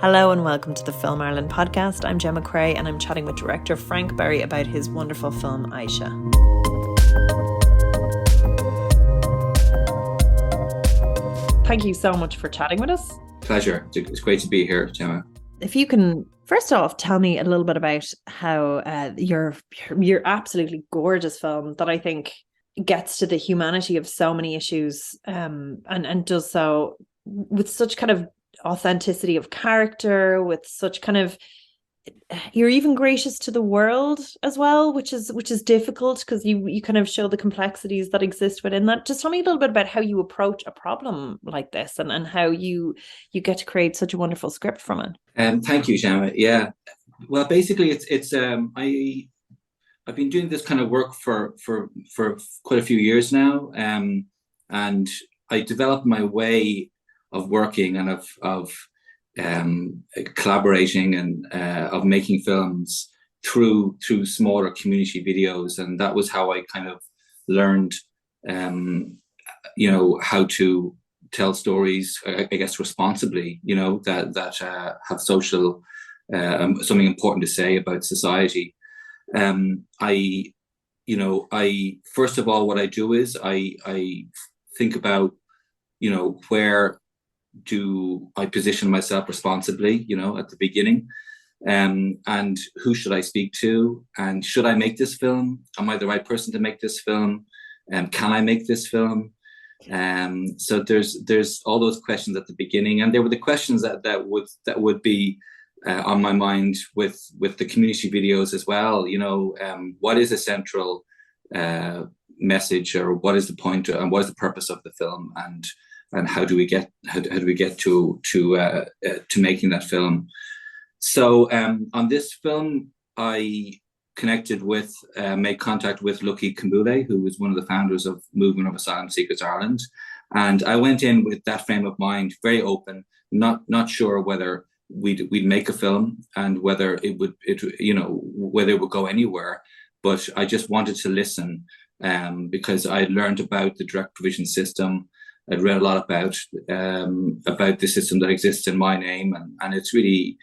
Hello and welcome to the Film Ireland podcast. I'm Gemma Creagh and I'm chatting with director Frank Berry about his wonderful film Aisha. Thank you so much for chatting with us. Pleasure. It's great to be here, Gemma. If you can, first off, tell me a little bit about how your absolutely gorgeous film that I think gets to the humanity of so many issues and does so with such kind of authenticity of character, with such kind of, you're even gracious to the world as well, which is difficult because you kind of show the complexities that exist within that. Just tell me a little bit about how you approach a problem like this and how you get to create such a wonderful script from it. Thank you, Gemma. Yeah, well, basically it's I've been doing this kind of work for quite a few years now, and I developed my way of working and of collaborating and of making films through smaller community videos, and that was how I kind of learned, how to tell stories, I guess, responsibly. That have social something important to say about society. I first of all, what I do is I think about, where do I position myself responsibly, at the beginning, and who should I speak to, and should I make this film? Am I the right person to make this film? Can I make this film? So there's all those questions at the beginning, and there were the questions that would be on my mind with the community videos as well. What is a central message, or what is the point, and what is the purpose of the film, and how do we get to making that film? So on this film, I made contact with Lucky Kambule, who was one of the founders of Movement of Asylum Seekers Ireland, and I went in with that frame of mind, very open, not sure whether we'd make a film and whether it would go anywhere, but I just wanted to listen, because I learned about the direct provision system. I'd read a lot about the system that exists in my name, and it's really,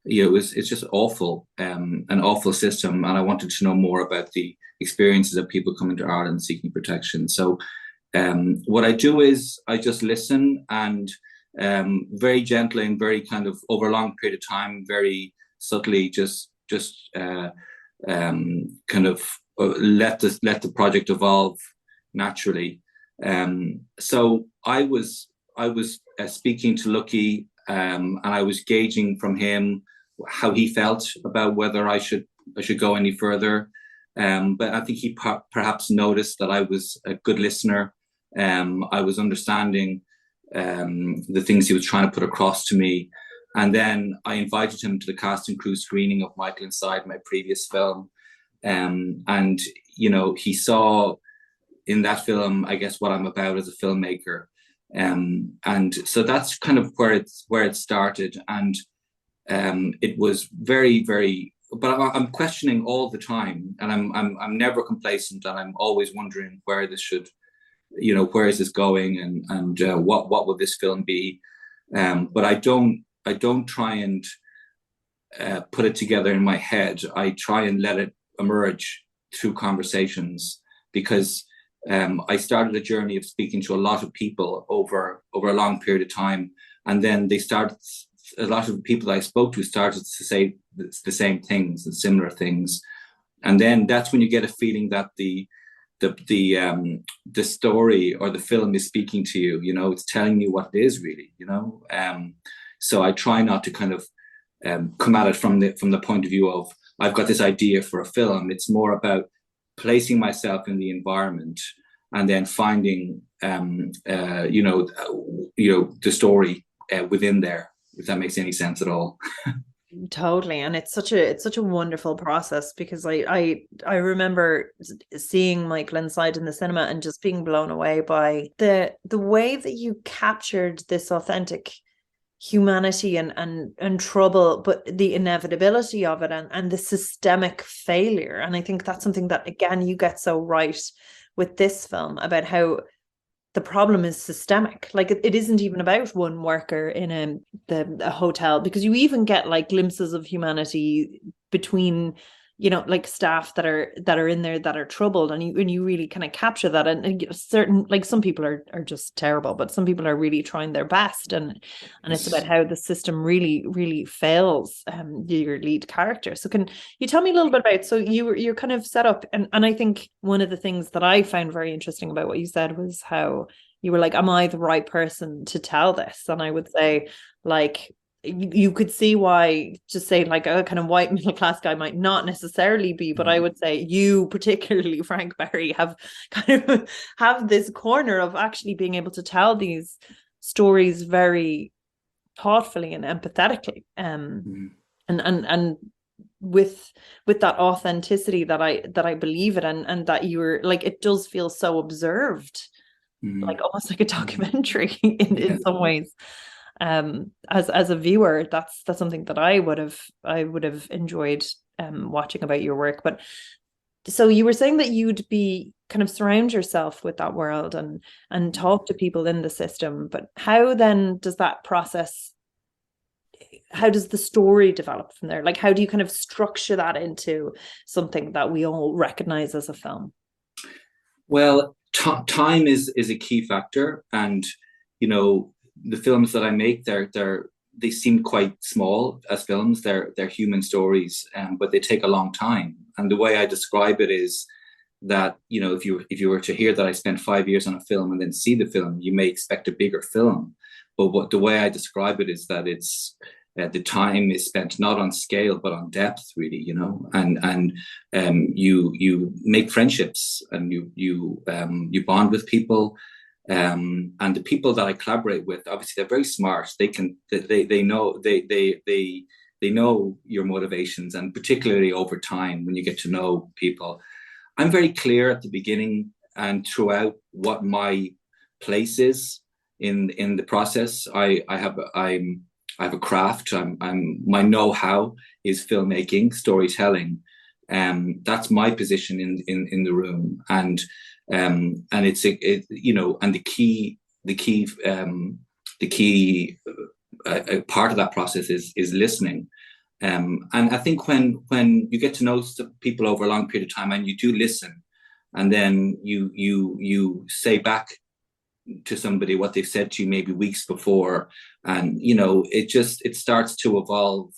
it's just awful, an awful system, and I wanted to know more about the experiences of people coming to Ireland seeking protection. So what I do is I just listen, and very gently and very kind of over a long period of time, very subtly, just kind of let the project evolve naturally. So I was speaking to Lucky, and I was gauging from him how he felt about whether I should go any further. But I think he perhaps noticed that I was a good listener. I was understanding the things he was trying to put across to me. And then I invited him to the cast and crew screening of Michael Inside, my previous film. And, he saw in that film, I guess, what I'm about as a filmmaker. And so that's kind of where it started. And it was very, very, but I'm questioning all the time, and I'm never complacent, and I'm always wondering where this should, where is this going, and what will this film be? But I don't try and put it together in my head. I try and let it emerge through conversations, because I started a journey of speaking to a lot of people over a long period of time, and then a lot of the people that I spoke to started to say the same things and similar things, and then that's when you get a feeling that the story or the film is speaking to you. It's telling you what it is really. So I try not to kind of come at it from the point of view of I've got this idea for a film. It's more about placing myself in the environment and then finding the story within there, if that makes any sense at all. Totally. And it's such a wonderful process, because I remember seeing Michael Inside in the cinema and just being blown away by the way that you captured this authentic humanity and trouble, but the inevitability of it and the systemic failure. And I think that's something that, again, you get so right with this film, about how the problem is systemic. Like it isn't even about one worker in a hotel, because you even get like glimpses of humanity between, you know, like staff that are in there that are troubled, and you really kind of capture that. And certain, like, some people are just terrible, but some people are really trying their best, and it's about how the system really fails your lead character. So can you tell me a little bit about, so you're kind of set up, and I think one of the things that I found very interesting about what you said was how you were like, am I the right person to tell this? And I would say, like, you could see why, just say like a kind of white middle class guy might not necessarily be, but I would say you, particularly Frank Barry, have kind of have this corner of actually being able to tell these stories very thoughtfully and empathetically, and with that authenticity that I believe it, and that you're like, it does feel so observed, like almost like a documentary in some ways. As a viewer, that's something that I would have enjoyed watching about your work. But so you were saying that you'd be kind of surround yourself with that world and talk to people in the system, but how then does that process, how does the story develop from there? Like, how do you kind of structure that into something that we all recognize as a film? Well, time is a key factor, and you know, the films that I make, they seem quite small as films. They're human stories, but they take a long time. And the way I describe it is that, you know, if you were to hear that I spent 5 years on a film and then see the film, you may expect a bigger film. But the way I describe it is that it's the time is spent not on scale but on depth, really, you know, and you make friendships, and you bond with people. And the people that I collaborate with, obviously, they're very smart. They know your motivations, and particularly over time, when you get to know people, I'm very clear at the beginning and throughout what my place is in the process. I have a craft. My know-how is filmmaking, storytelling. That's my position in the room, and it's you know, and the key part of that process is listening. And I think when you get to know people over a long period of time, and you do listen, and then you say back to somebody what they've said to you maybe weeks before, and you know, it starts to evolve,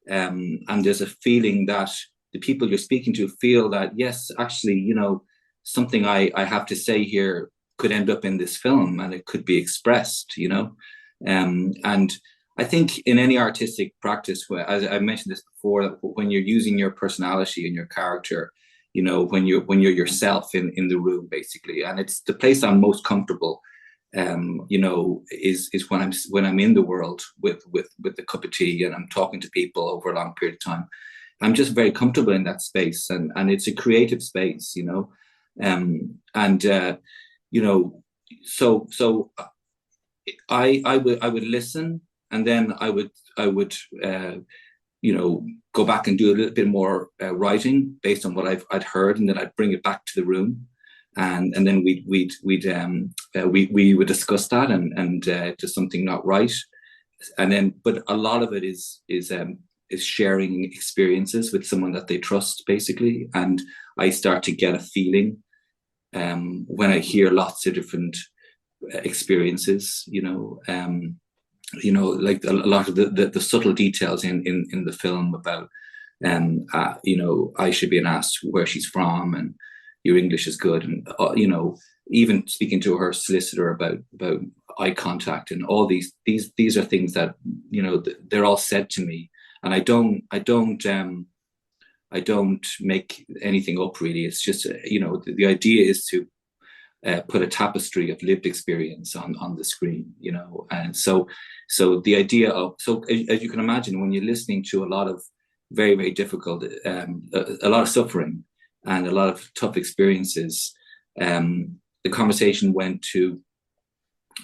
and there's a feeling that the people you're speaking to feel that, yes, actually, you know, something I have to say here could end up in this film, and it could be expressed, you know. And I think in any artistic practice, as I mentioned this before, when you're using your personality and your character, you know, when you're yourself in the room, basically, and it's the place I'm most comfortable, you know, is when I'm in the world with a cup of tea and I'm talking to people over a long period of time. I'm just very comfortable in that space, and it's a creative space, you know. You know, so I would listen, and then I would you know, go back and do a little bit more writing based on what I'd heard, and then I'd bring it back to the room, and then we would discuss that and just something not right, and then, but a lot of it is sharing experiences with someone that they trust, basically, and I start to get a feeling when I hear lots of different experiences, you know, like a lot of the subtle details in the film about, you know, Aisha being asked where she's from, and your English is good, and you know, even speaking to her solicitor about eye contact, and all these are things that, you know, they're all said to me, and I don't make anything up, really. It's just, you know, the idea is to put a tapestry of lived experience on the screen, you know. And so the idea of, so as you can imagine, when you're listening to a lot of very, very difficult, a lot of suffering and a lot of tough experiences, the conversation went to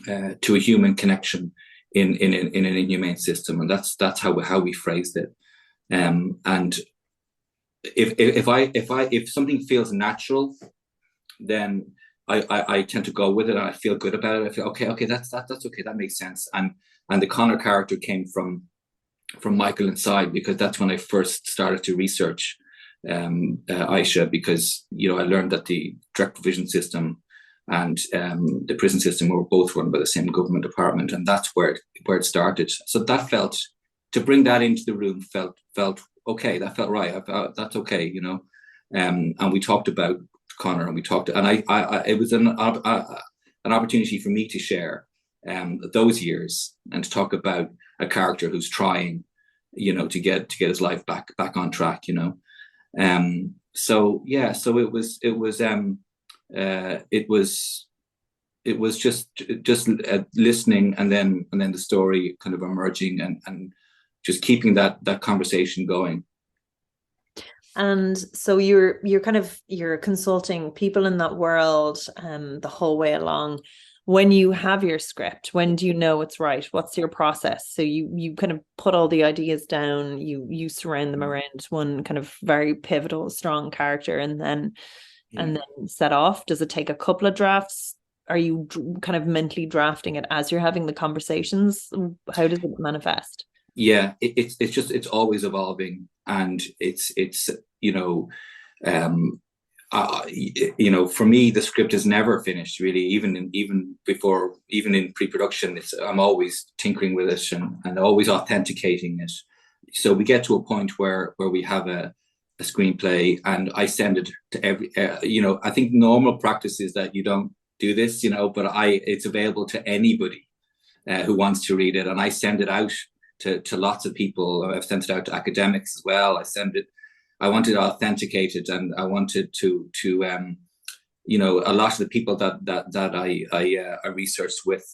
a human connection in an inhumane system, and that's how we phrased it. And if something feels natural, then I tend to go with it, and I feel good about it. I feel okay, that's okay, that makes sense. And the Conor character came from Michael inside, because that's when I first started to research Aisha, because I learned that the direct provision system and the prison system were both run by the same government department, and that's where it started. So that felt, to bring that into the room felt okay. That felt right. That's okay, and we talked about Conor, and it was an opportunity for me to share those years, and to talk about a character who's trying, to get his life back on track, so it was just listening, and then the story kind of emerging, and just keeping that conversation going. And so you're consulting people in that world the whole way along. When you have your script, when do you know it's right? What's your process? So you kind of put all the ideas down, you surround them around one kind of very pivotal, strong character, and then set off. Does it take a couple of drafts? Are you kind of mentally drafting it as you're having the conversations? How does it manifest? Yeah, it's always evolving, and it's for me, the script is never finished, really. Even in pre-production, I'm always tinkering with it, and always authenticating it. So we get to a point where we have a screenplay, and I send it to every. I think normal practice is that you don't do this, but it's available to anybody who wants to read it, and I send it out to lots of people. I've sent it out to academics as well. I wanted it authenticated, and I wanted to a lot of the people that I researched with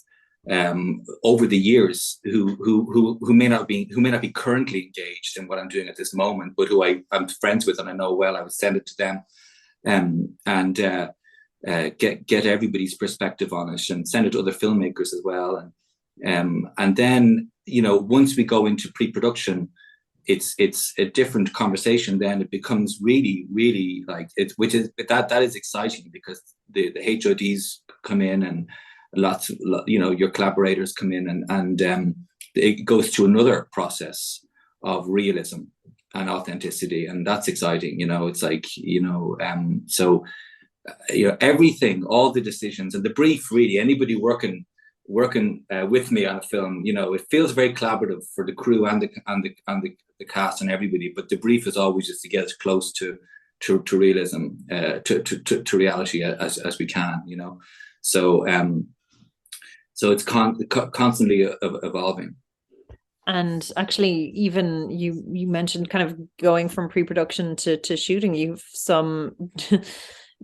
over the years, who may not be currently engaged in what I'm doing at this moment, but who I'm friends with and I know well. I would send it to them, and get everybody's perspective on it, and send it to other filmmakers as well. And then once we go into pre-production, it's a different conversation. Then it becomes really, really that is exciting, because the HODs come in, and lots of your collaborators come in, and it goes to another process of realism and authenticity, and that's exciting. It's like so everything, all the decisions and the brief. Really, anybody working with me on a film, it feels very collaborative for the crew and the cast and everybody. But the brief is always just to get as close to realism, to reality as we can. So it's constantly evolving. And actually, even you mentioned kind of going from pre-production to shooting. You've some.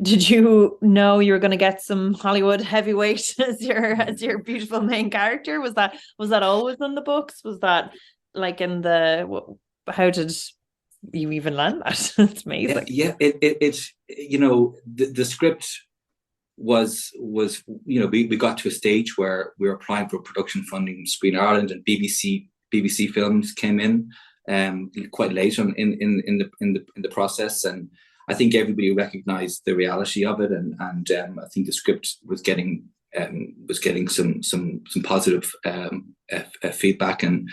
Did you know you were going to get some Hollywood heavyweight as your beautiful main character? Was that always in the books? Was that like in the? How did you even land that? It's amazing. Yeah, it's the script was we got to a stage where we were applying for production funding from Screen Ireland, and BBC Films came in quite late on in the process, and I think everybody recognized the reality of it, and I think the script was getting some positive feedback, and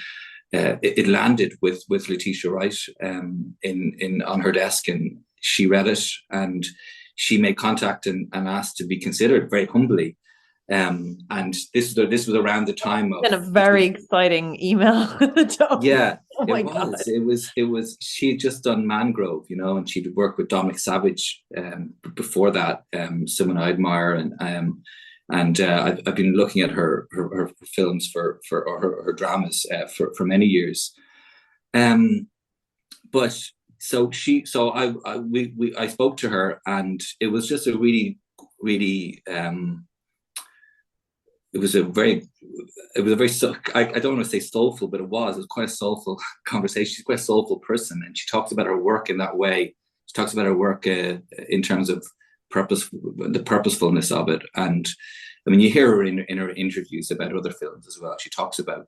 it landed with Letitia Wright on her desk, and she read it, and she made contact and asked to be considered very humbly. And this was around the time of a very exciting email. Yeah, oh my God. It was she had just done Mangrove, and she'd worked with Dominic Savage before that, someone I admire, and I've been looking at her films or her dramas for many years. But I spoke to her, and it was just a really, really it was a very I don't want to say soulful, but it was quite a soulful conversation. She's quite a soulful person, and she talks about her work in that way. She talks about her work in terms of the purposefulness of it. And I mean, you hear her in her interviews about other films as well. She talks about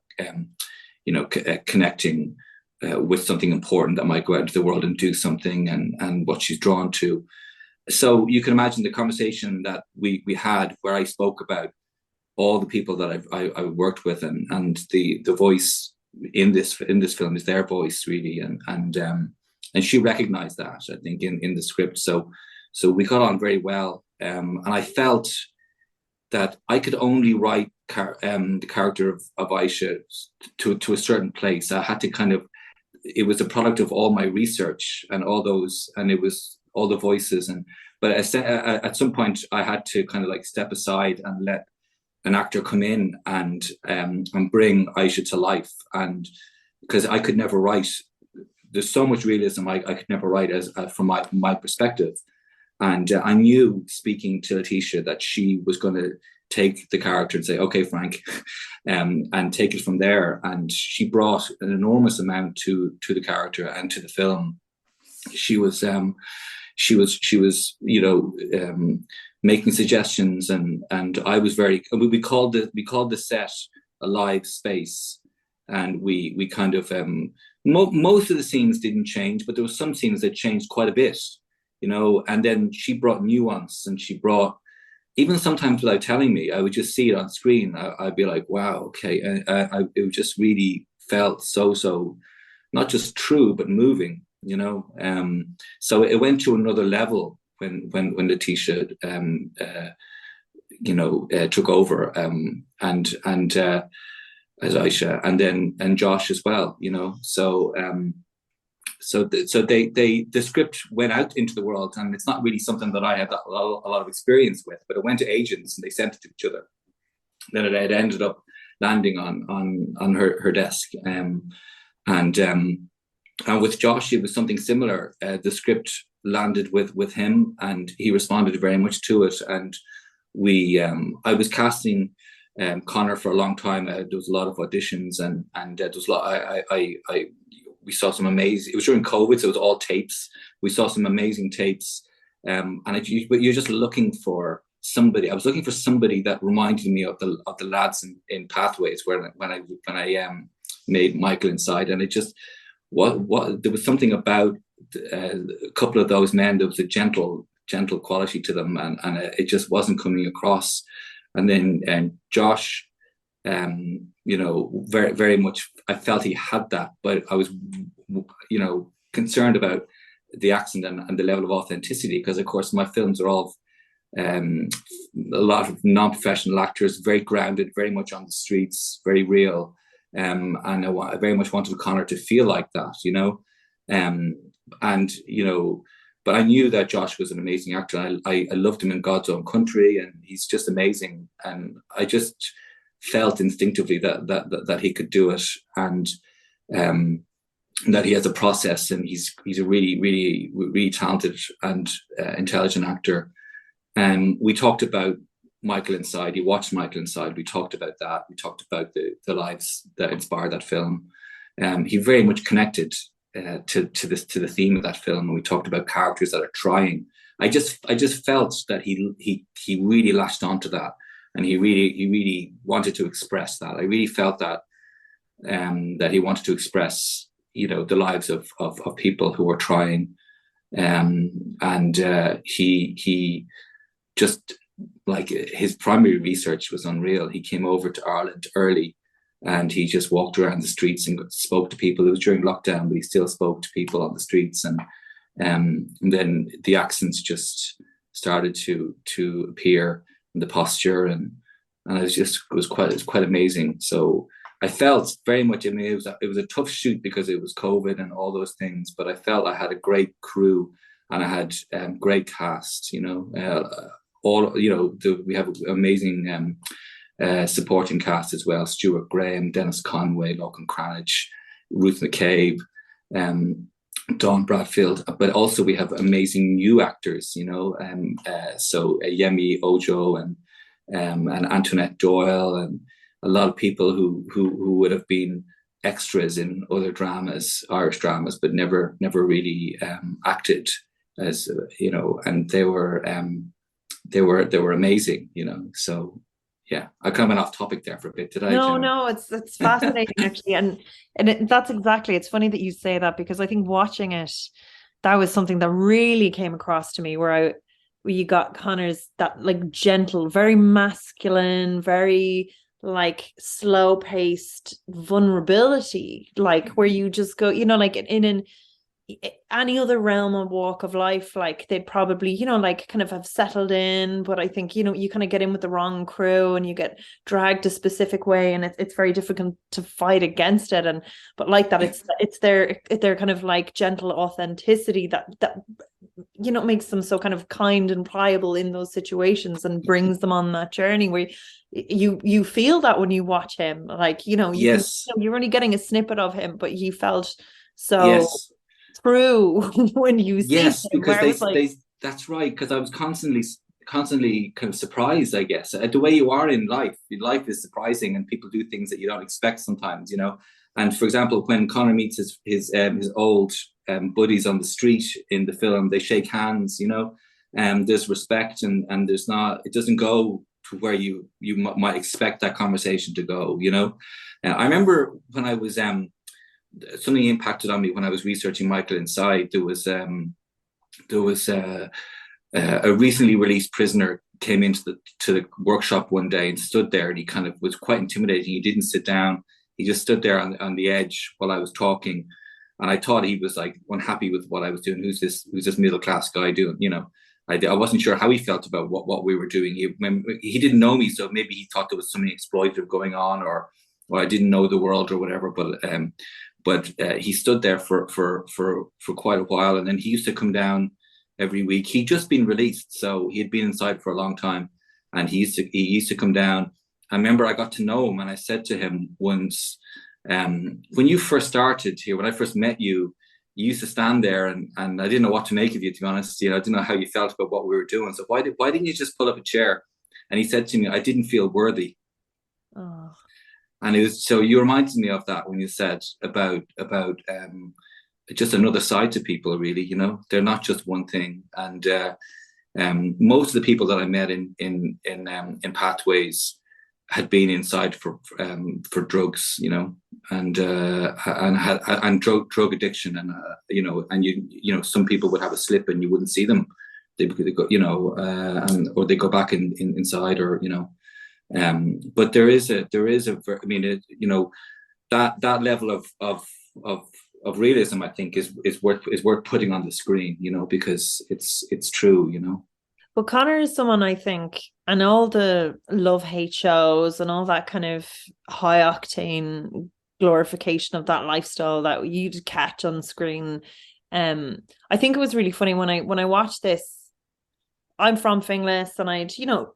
connecting with something important that might go out into the world and do something, and what she's drawn to. so you can imagine the conversation that we had, where I spoke about all the people that I worked with, and the voice in this film is their voice, really, and she recognized that, I think, in the script. So we got on very well, and I felt that I could only write the character of Aisha to a certain place. I had to kind of, it was a product of all my research and all those, and it was all the voices, but at some point I had to kind of like step aside and let an actor come in and bring Aisha to life, and because I could never write, there's so much realism I could never write as from my perspective. And I knew, speaking to Letitia, that she was going to take the character and say, okay, Frank, and take it from there. And she brought an enormous amount to the character and to the film. She was making suggestions, and I was very, we called the set a live space. And we kind of, most of the scenes didn't change, but there were some scenes that changed quite a bit, and then she brought nuance, and she brought, even sometimes without telling me, I would just see it on screen. I'd be like, wow, okay. It just really felt so not just true, but moving, so it went to another level when Letitia, took over, and as Aisha, and Josh as well, so the script went out into the world, and it's not really something that I had a lot of experience with, but it went to agents and they sent it to each other. Then it ended up landing on her desk, and with Josh it was something similar. The script landed with him, and he responded very much to it. And I was casting Conor for a long time. There was a lot of auditions, and there was a lot. We saw some amazing. It was during COVID, so it was all tapes. We saw some amazing tapes, but you're just looking for somebody. I was looking for somebody that reminded me of the lads in Pathways, when I made Michael Inside, and it just what there was something about a couple of those men. There was a gentle quality to them, and it just wasn't coming across. And then Josh, very, very much, I felt he had that, but I was, concerned about the accent and the level of authenticity, because of course my films are all a lot of non-professional actors, very grounded, very much on the streets, very real, and I very much wanted Conor to feel like that, but I knew that Josh was an amazing actor. I loved him in God's Own Country, and he's just amazing, and I just felt instinctively that he could do it, and that he has a process, and he's a really, really, really talented and intelligent actor. And we talked about Michael Inside. He watched Michael Inside. We talked about that. We talked about the lives that inspired that film. He very much connected to the theme of that film, and we talked about characters that are trying. I just felt that he really latched onto that, and he really wanted to express that. I really felt that that he wanted to express, the lives of people who are trying, and he just, like, his primary research was unreal. He came over to Ireland early, and he just walked around the streets and spoke to people. It was during lockdown, but he still spoke to people on the streets, and then the accents just started to appear, and the posture, and it was quite amazing. So I felt very much, it was a tough shoot because it was COVID and all those things, but I felt I had a great crew, and I had great cast. We have amazing supporting cast as well: Stuart Graham, Dennis Conway, Lachlan Cranage, Ruth McCabe, Dawn Bradfield, but also we have amazing new actors, so Yemi Ojo and Antoinette Doyle, and a lot of people who would have been extras in other dramas, Irish dramas, but never really acted, as and they were amazing, So yeah, I kind of went off topic there for a bit. Did I? No, it's fascinating actually, and that's exactly. It's funny that you say that, because I think watching it, that was something that really came across to me, where where you got Conor's that like gentle, very masculine, very like slow paced vulnerability, like where you just go, like in any other realm or walk of life, like they'd probably, like kind of have settled in. But I think, you kind of get in with the wrong crew and you get dragged a specific way, and it's very difficult to fight against it. But like that, it's their kind of like gentle authenticity that makes them so kind of kind and pliable in those situations and brings them on that journey where you feel that when you watch him, like, you Yes. can, you're only getting a snippet of him, but he felt so Yes. true when you see Yes, him, because where it was like, that's right, because I was constantly kind of surprised, I guess, at the way you are in life. Life is surprising, and people do things that you don't expect sometimes, And for example, when Conor meets his old buddies on the street in the film, they shake hands, there's respect, and there's not, it doesn't go to where you might expect that conversation to go, I remember when I was something impacted on me when I was researching Michael Inside. There was a recently released prisoner came into the workshop one day and stood there, and he kind of was quite intimidating. He didn't sit down. He just stood there on the edge while I was talking, and I thought he was like unhappy with what I was doing. Who's this middle class guy doing? I wasn't sure how he felt about what we were doing. He didn't know me, so maybe he thought there was something exploitative going on, or I didn't know the world or whatever. But he stood there for quite a while, and then he used to come down every week. He'd just been released, so he had been inside for a long time, and he used to come down. I remember I got to know him, and I said to him once, when you first started here, when I first met you, you used to stand there, and I didn't know what to make of you, to be honest. I didn't know how you felt about what we were doing. So why didn't you just pull up a chair? And he said to me, I didn't feel worthy. oh. And it was, so you reminded me of that when you said about just another side to people, really. They're not just one thing. And most of the people that I met in Pathways had been inside for drugs, and drug addiction, and and some people would have a slip and you wouldn't see them. They go, or they go back inside, or but there is a that level of realism, I think, is worth putting on the screen, because it's true. But Conor is someone, I think, and all the love-hate shows and all that kind of high-octane glorification of that lifestyle that you'd catch on screen. I think it was really funny when I watched this. I'm from Finglas, and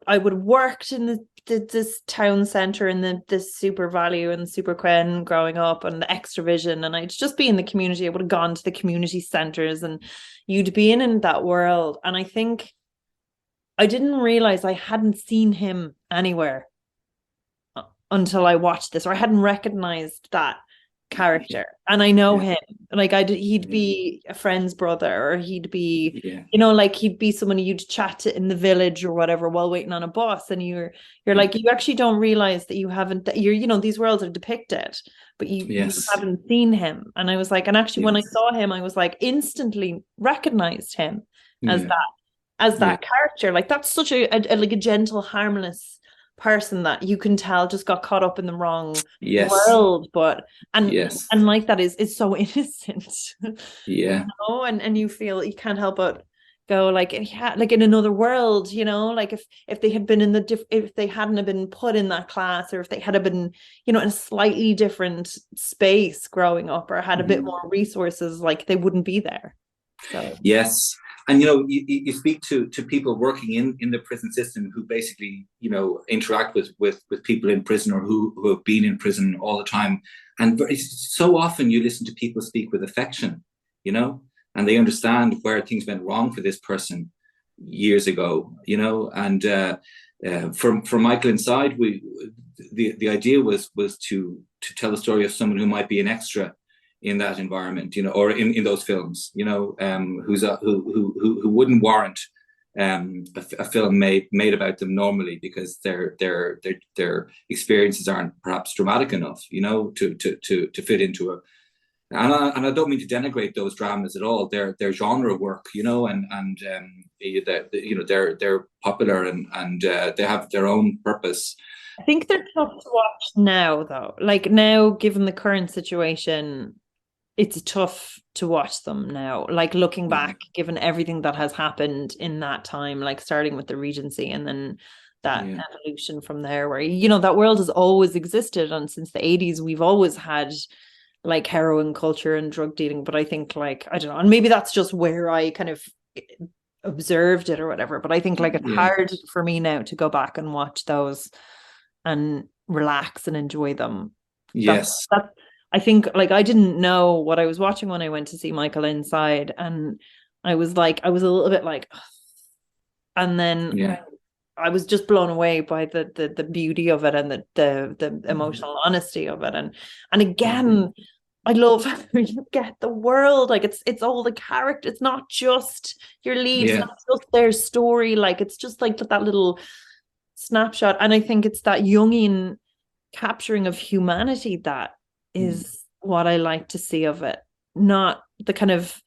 I would have worked in this town centre in this Super Value and Super Quen growing up, and the Extra Vision, and I'd just be in the community. I would have gone to the community centres, and you'd be in that world. And I think I didn't realise I hadn't seen him anywhere until I watched this, or I hadn't recognised that character. And I know him, like he'd be a friend's brother, or he'd be like he'd be someone you'd chat to in the village or whatever while waiting on a bus, and you're like, you actually don't realize that you haven't, that these worlds are depicted, but you haven't seen him. And I was like, and actually when I saw him, I was like, instantly recognized him as that character. Like, that's such a like a gentle, harmless person that you can tell just got caught up in the wrong world, but and like that is so innocent. And you feel you can't help but go like, like in another world, like if they had been if they hadn't have been put in that class, or if they had been in a slightly different space growing up, or had a bit more resources, like they wouldn't be there. So and you speak to people working in the prison system who basically interact with people in prison, or who have been in prison all the time, and so often you listen to people speak with affection, and they understand where things went wrong for this person years ago, and for Michael Inside, the idea was to tell the story of someone who might be an extra in that environment, or in those films, who wouldn't warrant a film made about them normally, because their experiences aren't perhaps dramatic enough, to fit into And I don't mean to denigrate those dramas at all. They're genre work, you know, and you know, they're popular, and they have their own purpose. I think they're tough to watch now, though. Like now, given the current situation, it's tough to watch them now. Like looking back, given everything that has happened in that time, like starting with the Regency and then that evolution from there, where, you know, that world has always existed. And since the 80s, we've always had like heroin culture and drug dealing. But I think, like, I don't know, and maybe that's just where I kind of observed it or whatever. But I think like it's hard for me now to go back and watch those and relax and enjoy them. Yes. That's I think, like, I didn't know what I was watching when I went to see Michael Inside, and I was a little bit like, ugh. And then I was just blown away by the beauty of it and the emotional honesty of it, and again, I love how you get the world, like it's all the character, it's not just your leads, it's not just their story, like it's just like that little snapshot, and I think it's that Jungian capturing of humanity that is what I like to see of it, not the kind of,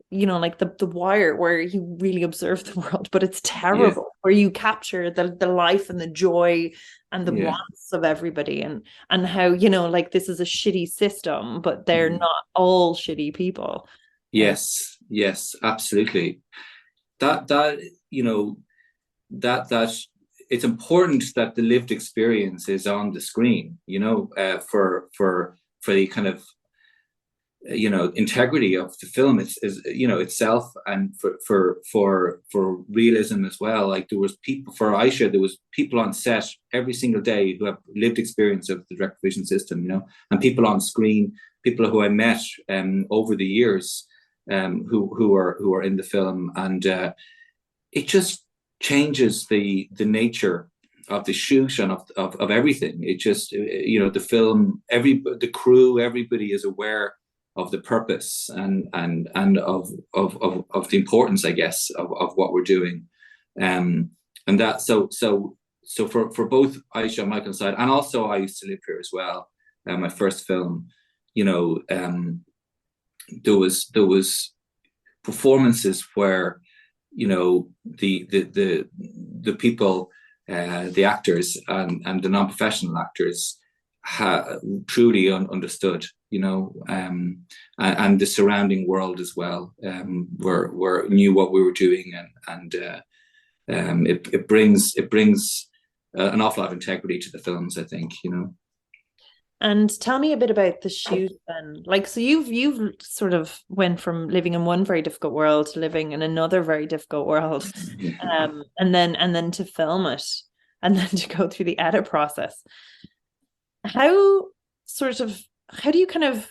you know, like the Wire where you really observe the world, but it's terrible, where you capture the life and the joy and the wants of everybody, and how, you know, like this is a shitty system, but they're not all shitty people. Yes, absolutely. That you know, that it's important that the lived experience is on the screen, you know, for the kind of, you know, integrity of the film is you know, itself, and for realism as well. Like there was people, for Aisha, there was people on set every single day who have lived experience of the direct vision system, you know, and people on screen, people who I met over the years, who are in the film, and it just changes the nature of the shoot and of everything. It just, you know, the film, the crew, everybody is aware of the purpose and of the importance, I guess, of what we're doing, and that so for both Aisha and Michael Side, and also I Used to Live Here as well, my first film, you know, there was performances where, you know, the people, the actors and the non-professional actors truly understood, you know, and the surrounding world as well, were knew what we were doing, and it brings an awful lot of integrity to the films, I think, you know. And tell me a bit about the shoot then. Like, so you've sort of went from living in one very difficult world to living in another very difficult world, and then to film it, and then to go through the edit process. How do you kind of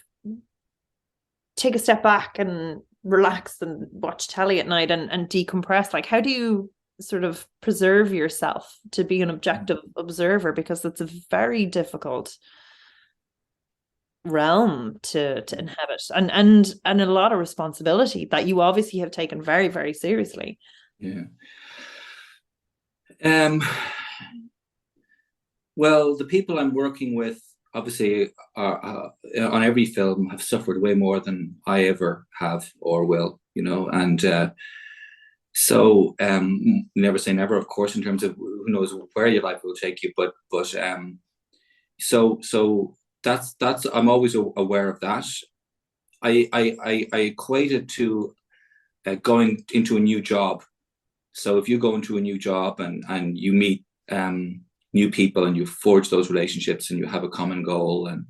take a step back and relax and watch telly at night and decompress? Like, how do you sort of preserve yourself to be an objective observer? Because it's a very difficult realm to inhabit, and a lot of responsibility that you obviously have taken very, very seriously. Well, the people I'm working with obviously are, on every film, have suffered way more than I ever have or will, you know, and so never say never, of course, in terms of who knows where your life will take you, but so that's I'm always aware of that. I equate it to going into a new job. So if you go into a new job and you meet new people and you forge those relationships and you have a common goal, and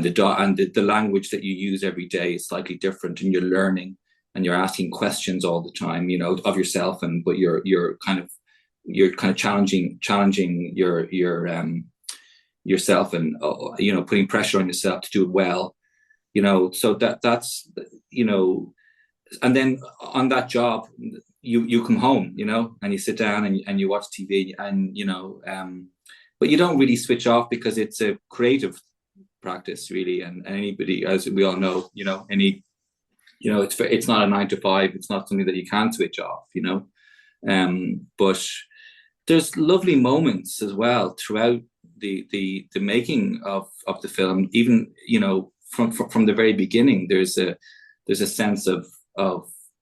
the language that you use every day is slightly different, and you're learning and you're asking questions all the time, you know, of yourself, but you're kind of challenging yourself, and you know, putting pressure on yourself to do it well, you know. So that's, you know, and then on that job you come home, you know, and you sit down and you watch TV, and you know, but you don't really switch off, because it's a creative practice really, and anybody, as we all know, you know, you know, it's not a 9 to 5, it's not something that you can switch off, you know. But there's lovely moments as well throughout the making of the film, even, you know, from the very beginning, there's a sense of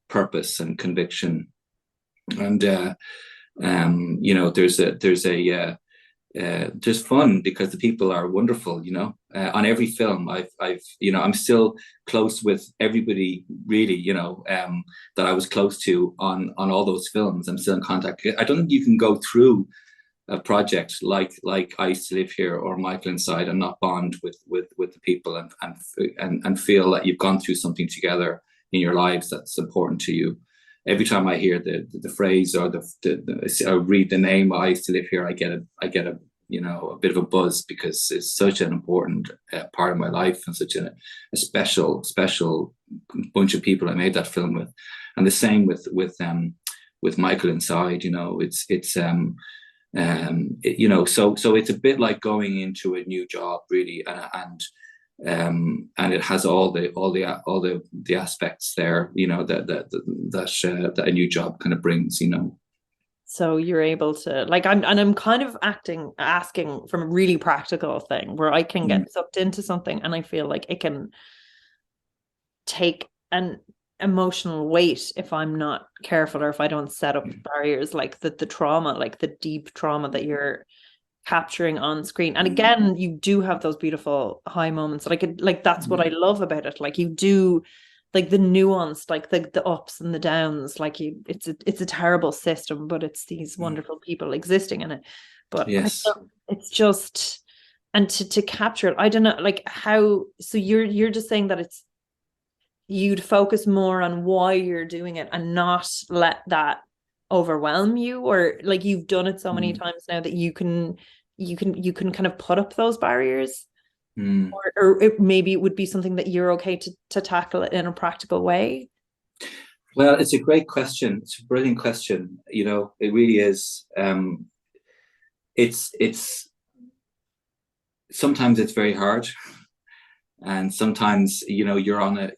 purpose and conviction, and there's fun because the people are wonderful. On every film, I'm still close with everybody, really. That I was close to on all those films. I'm still in contact. I don't think you can go through a project like I Used to Live Here or Michael Inside and not bond with the people and feel that you've gone through something together in your lives that's important to you. Every time I hear the phrase or I read the name I Used to Live Here, I get a bit of a buzz, because it's such an important part of my life and such a special bunch of people I made that film with. And the same with Michael Inside. So it's a bit like going into a new job, really, and it has all the aspects there, that a new job kind of brings. So you're able to, like, I'm kind of asking from a really practical thing where I can get sucked into something and I feel like it can take an emotional weight if I'm not careful, or if I don't set up barriers, like the trauma, like the deep trauma that you're capturing on screen. And again, you do have those beautiful high moments that that's what I love about it. Like, you do, like, the nuance, like the ups and the downs, like it's a terrible system, but it's these wonderful people existing in it. But yes, it's just, and to capture it, I don't know, like, how, so you're just saying that you'd focus more on why you're doing it and not let that overwhelm you, or like you've done it so many times now that you can kind of put up those barriers, or maybe it would be something that you're okay to tackle it in a practical way. Well, it's a great question. It's a brilliant question. It really is. It's sometimes it's very hard, and sometimes you're on a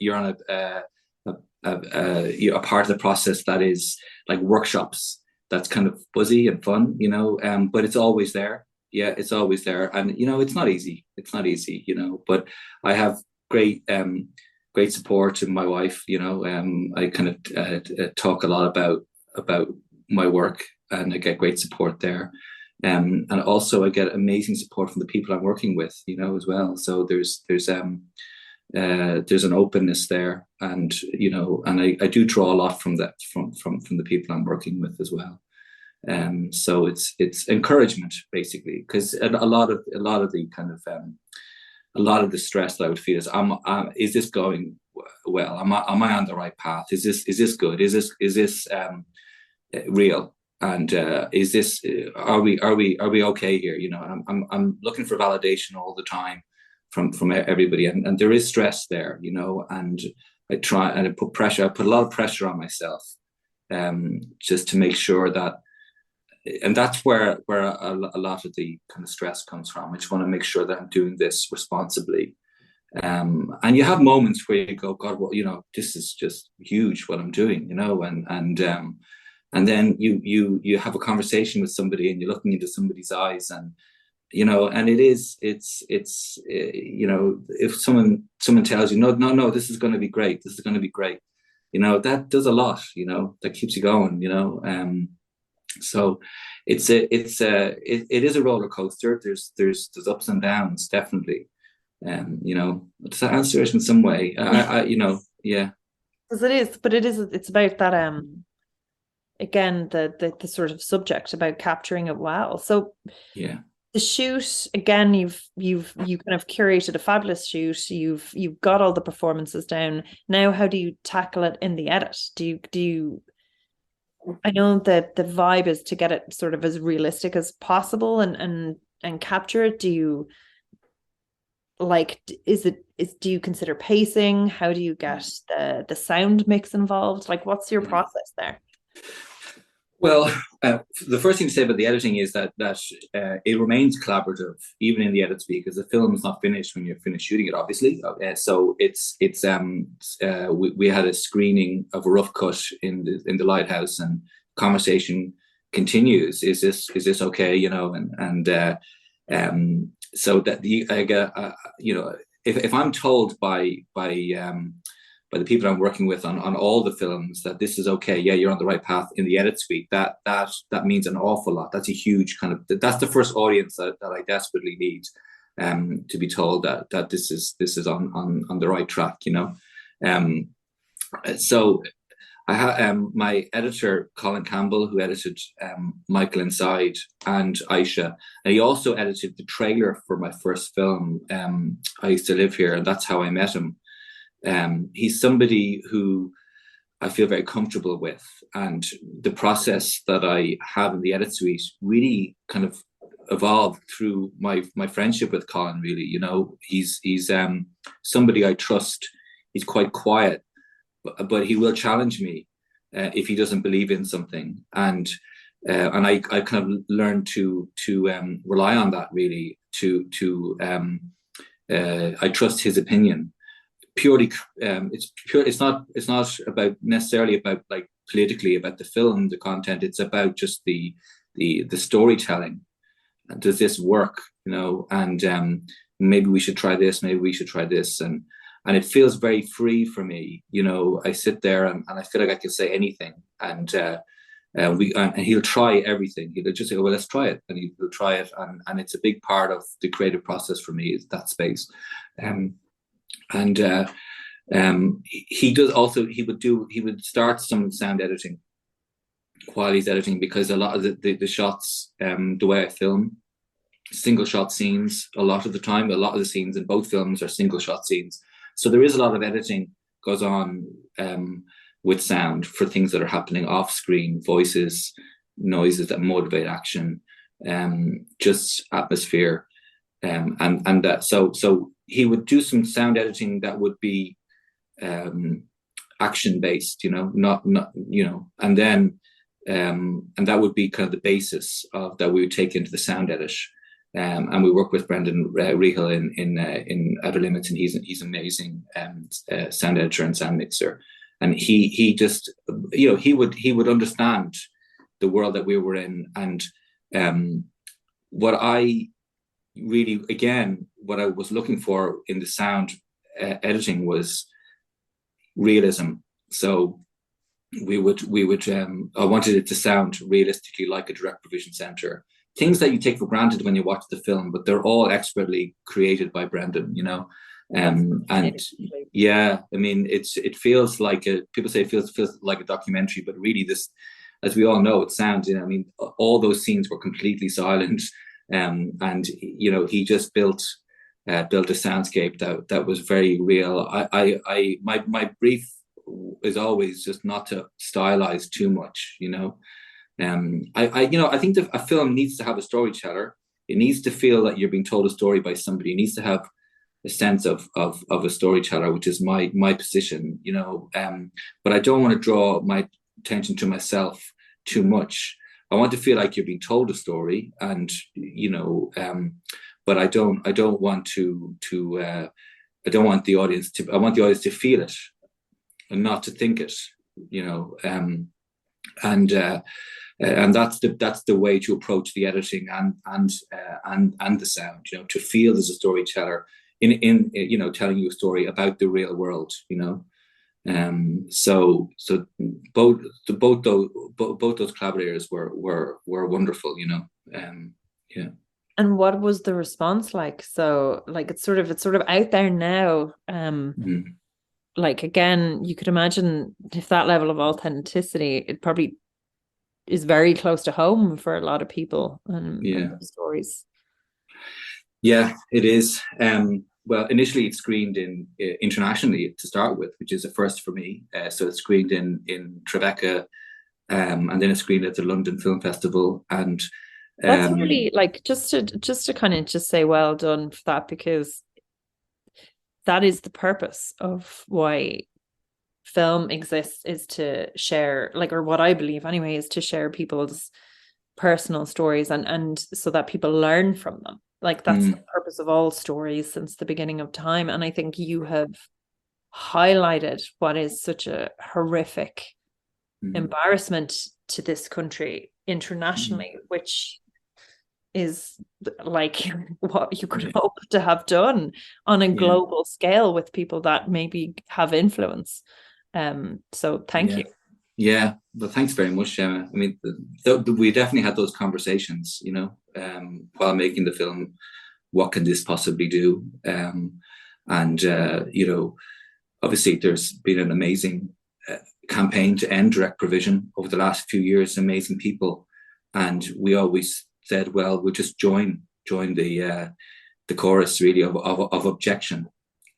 part of the process that is like workshops. That's kind of buzzy and fun, but it's always there. Yeah, it's always there, and it's not easy. It's not easy, But I have great support in my wife. I kind of talk a lot about my work, and I get great support there. And also I get amazing support from the people I'm working with, as well. So there's an openness there, and and I do draw a lot from that from the people I'm working with as well. So it's encouragement, basically, because a lot of the kind of a lot of the stress that I would feel is this going well? Am I on the right path? Is this good? Is this real? And is this are we okay here? I'm looking for validation all the time from everybody, and there is stress there, and I try, and I put a lot of pressure on myself, just to make sure that, and that's where a lot of the kind of stress comes from. I just want to make sure that I'm doing this responsibly. And you have moments where you go, God, well, this is just huge what I'm doing, and then you have a conversation with somebody, and you're looking into somebody's eyes, and and it's if someone tells you, no, this is going to be great, that does a lot, that keeps you going, so it is a roller coaster. There's ups and downs, definitely. Does that answer it in some way? Yeah. Because it's about that again, the sort of subject about capturing it well. So yeah, the shoot, again, you kind of curated a fabulous shoot. You've got all the performances down. Now, how do you tackle it in the edit? Do you I know that the vibe is to get it sort of as realistic as possible and capture it. Do you do you consider pacing? How do you get the sound mix involved? Like, what's your process there? Well, the first thing to say about the editing is that it remains collaborative, even in the edits, because the film is not finished when you're finished shooting it, obviously. So we had a screening of a rough cut in the lighthouse, and conversation continues. Is this okay? So that if I'm told by the people I'm working with on all the films that this is okay, yeah, you're on the right path in the edit suite, that means an awful lot. That's a huge kind of, that's the first audience that I desperately need, to be told that this is on the right track, you know. So I had my editor Colin Campbell, who edited Michael Inside and Aisha, and he also edited the trailer for my first film, I Used to Live Here, and that's how I met him. He's somebody who I feel very comfortable with, and the process that I have in the edit suite really kind of evolved through my friendship with Colin. Really, you know, he's somebody I trust. He's quite quiet, but he will challenge me if he doesn't believe in something, and I kind of learned to rely on that, really. I trust his opinion. Purely, it's not about necessarily about like politically about the film, the content. It's about just the storytelling. Does this work, you know? And maybe we should try this, maybe we should try this, and it feels very free for me, you know. I sit there and I feel like I can say anything, and he'll try everything. He'll just say, well, let's try it, and he'll try it, and it's a big part of the creative process for me, is that space. He does also, he would start some sound editing while he's editing, because a lot of the shots, the way I film, single shot scenes a lot of the time. A lot of the scenes in both films are single shot scenes, so there is a lot of editing goes on with sound for things that are happening off screen, voices, noises that motivate action, just atmosphere, so he would do some sound editing that would be action based, you know, not you know, and then and that would be kind of the basis of that we would take into the sound edit. And we work with Brendan Rehill in Outer Limits, and he's amazing sound editor and sound mixer. And he just, you know, he would understand the world that we were in. And what I really, again, what I was looking for in the sound editing was realism. So we would I wanted it to sound realistically like a direct provision centre. Things that you take for granted when you watch the film, but they're all expertly created by Brendan, you know. And yeah, I mean, it feels like people say it feels like a documentary, but really this, as we all know, it sounds, you know, I mean, all those scenes were completely silent. And you know, he just built a soundscape that was very real. My brief is always just not to stylize too much, you know. I think that a film needs to have a storyteller. It needs to feel that you're being told a story by somebody. It needs to have a sense of a storyteller, which is my position, you know. But I don't want to draw my attention to myself too much. I want to feel like you're being told a story, and you know, but I don't want I don't want the audience to. I want the audience to feel it, and not to think it, you know. And that's the way to approach the editing and the sound, you know, to feel as a storyteller in you know, telling you a story about the real world, you know. So both those collaborators were wonderful, you know. Yeah. And what was the response like? So like it's sort of out there now. Like, again, you could imagine if that level of authenticity, it probably is very close to home for a lot of people and stories. Yeah, it is. Well, initially it screened internationally to start with, which is a first for me. So it screened in Tribeca, and then it screened at the London Film Festival. And that's really, like, just to kind of just say well done for that, because that is the purpose of why film exists, is to share, like, or what I believe anyway, is to share people's personal stories and so that people learn from them. Like, that's the purpose of all stories since the beginning of time. And I think you have highlighted what is such a horrific embarrassment to this country internationally, which is like what you could hope to have done on a global scale with people that maybe have influence. So thank you. Yeah, well, thanks very much, Gemma. I mean, we definitely had those conversations, while making the film. What can this possibly do? Obviously, there's been an amazing campaign to end direct provision over the last few years. Amazing people, and we always said, well, we'll just join the chorus really of objection,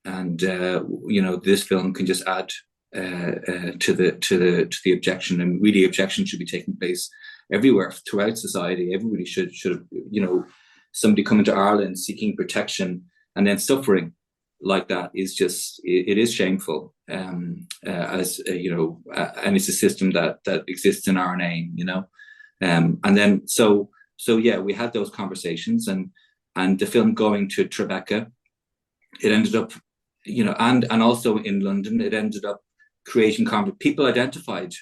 and this film can just add to the objection, and really objection should be taking place everywhere throughout society. Everybody should have, somebody coming to Ireland seeking protection and then suffering like that is just, it is shameful, and it's a system that exists in our name, and then so yeah, we had those conversations, and the film going to Tribeca, it ended up, and also in London, it ended up creating people identified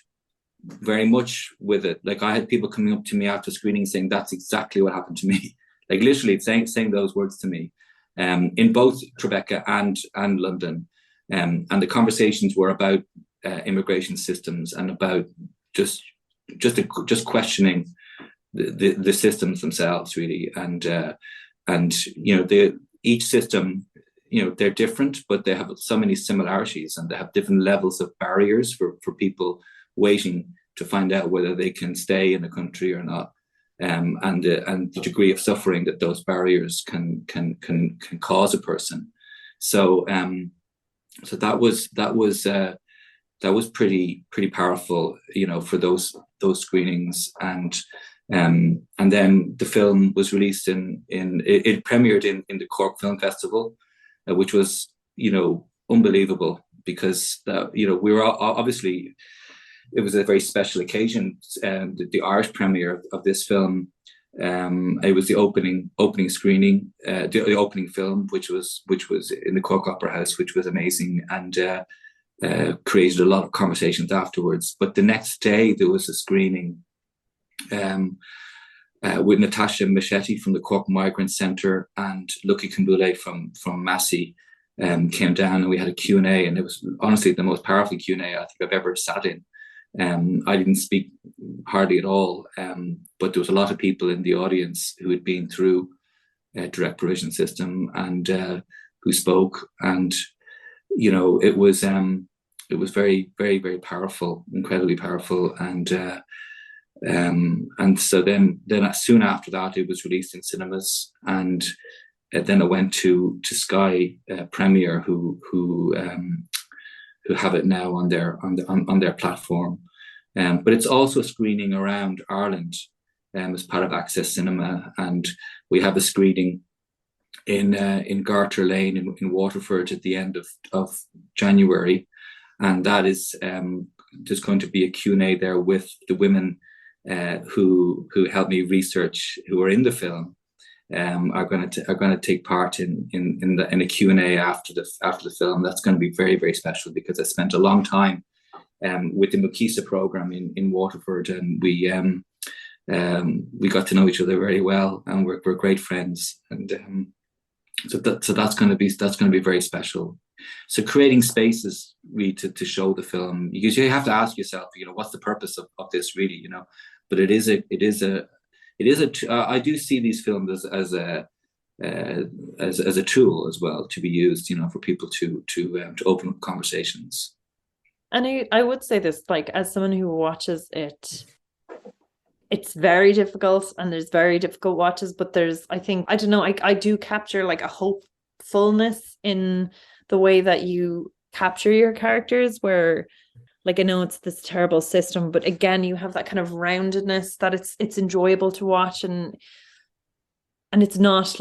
very much with it. Like, I had people coming up to me after screening saying that's exactly what happened to me, like literally saying those words to me, in both Tribeca and London, and the conversations were about immigration systems and about just questioning the systems themselves, really, and each system, they're different, but they have so many similarities, and they have different levels of barriers for people waiting to find out whether they can stay in the country or not, and the degree of suffering that those barriers can cause a person. So that was pretty powerful, for those screenings, and then the film was released it premiered in the Cork Film Festival, which was, unbelievable, because we were obviously, it was a very special occasion, the Irish premiere of this film. It was the opening screening, the opening film, which was in the Cork Opera House, which was amazing, and created a lot of conversations afterwards. But the next day there was a screening with Natasha Machetti from the Cork Migrant Centre and Lucky Kambule from Massey, came down, and we had a Q&A, and it was honestly the most powerful Q&A I think I've ever sat in. I didn't speak hardly at all, but there was a lot of people in the audience who had been through a direct provision system, and who spoke, and it was very, very, very powerful, incredibly powerful, and so then soon after that it was released in cinemas, and then it went to Sky Premiere, who have it now on their platform, but it's also screening around Ireland, as part of Access Cinema, and we have a screening in Garter Lane in Waterford at the end of January, and that is there's going to be a Q&A there with the women who helped me research, who are in the film, are going to take part in a Q&A after the film. That's going to be very, very special, because I spent a long time with the Mukisa program in Waterford, and we got to know each other very well, and we're great friends, and so that's going to be very special. So creating spaces really to show the film, because you have to ask yourself, what's the purpose of this really, but it is a I do see these films as a tool as well, to be used, for people to open up conversations. And I would say this, like, as someone who watches it, it's very difficult, and there's very difficult watches, but there's, I think, I don't know, I do capture like a hopefulness in the way that you capture your characters, where, like, I know it's this terrible system, but again, you have that kind of roundedness that it's enjoyable to watch, and it's not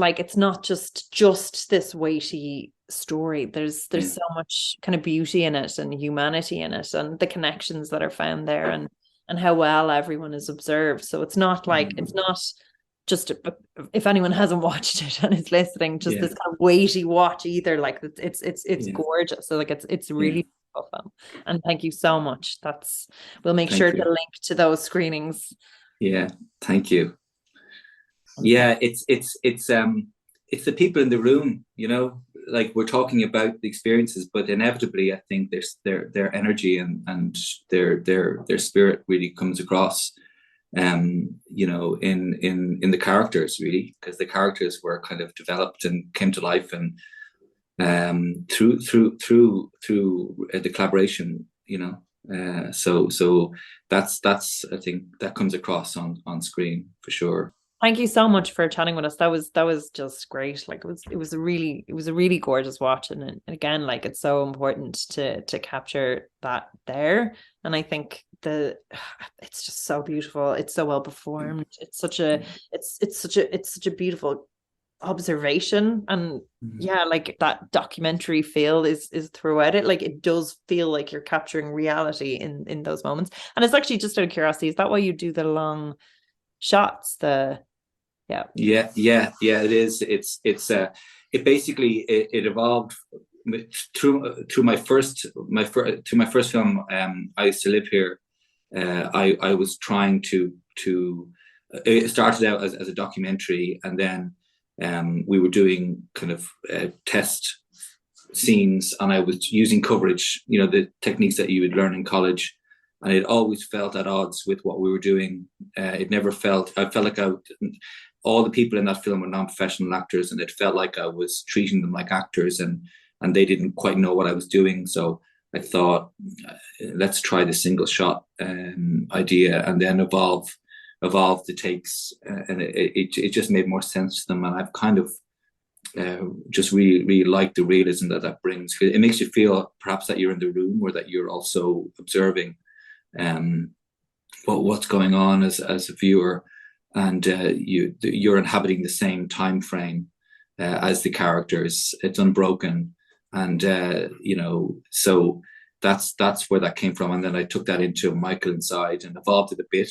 just this weighty story. There's so much kind of beauty in it, and humanity in it, and the connections that are found there, and how well everyone is observed. So it's not just, if anyone hasn't watched it and is listening, just this kind of weighty watch either. Like, it's gorgeous. So like it's really beautiful film. And thank you so much. We'll make sure to link to those screenings. Yeah, thank you. Yeah, it's the people in the room, you know, like we're talking about the experiences, but inevitably I think their energy and their spirit really comes across, you know, in the characters, really, because the characters were kind of developed and came to life, and through the collaboration, you know. So that's I think that comes across on screen for sure. Thank you so much for chatting with us. That was just great. Like it was a really gorgeous watch, and again, like it's so important to capture that there. And I think it's just so beautiful. It's so well performed. It's such a beautiful observation, and yeah, like that documentary feel is throughout it. Like it does feel like you're capturing reality in those moments. And it's actually, just out of curiosity, is that why you do the long shots? Yeah, it is. It basically it evolved through my first film. I Used to Live Here. I was trying to it started out as a documentary, and then we were doing kind of test scenes, and I was using coverage, you know, the techniques that you would learn in college, and it always felt at odds with what we were doing. I felt like all the people in that film were non-professional actors, and it felt like I was treating them like actors, and they didn't quite know what I was doing. So I thought, let's try the single shot idea, and then evolve the takes, and it just made more sense to them. And I've kind of just really liked the realism that brings. It makes you feel perhaps that you're in the room, or that you're also observing what's going on as a viewer, and you're inhabiting the same time frame as the characters. It's unbroken, and you know, so that's where that came from. And then I took that into Michael Inside and evolved it a bit,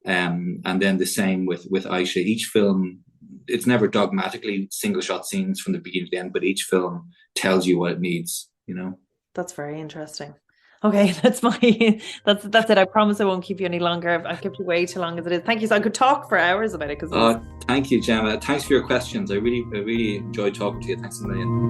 and then the same with Aisha. Each film, it's never dogmatically single shot scenes from the beginning to the end, but each film tells you what it needs, you know. That's very interesting. Okay, that's it. I promise I won't keep you any longer. I've kept you way too long as it is. Thank you. So I could talk for hours about it, because thank you, Gemma. Thanks for your questions. I really enjoyed talking to you. Thanks a million.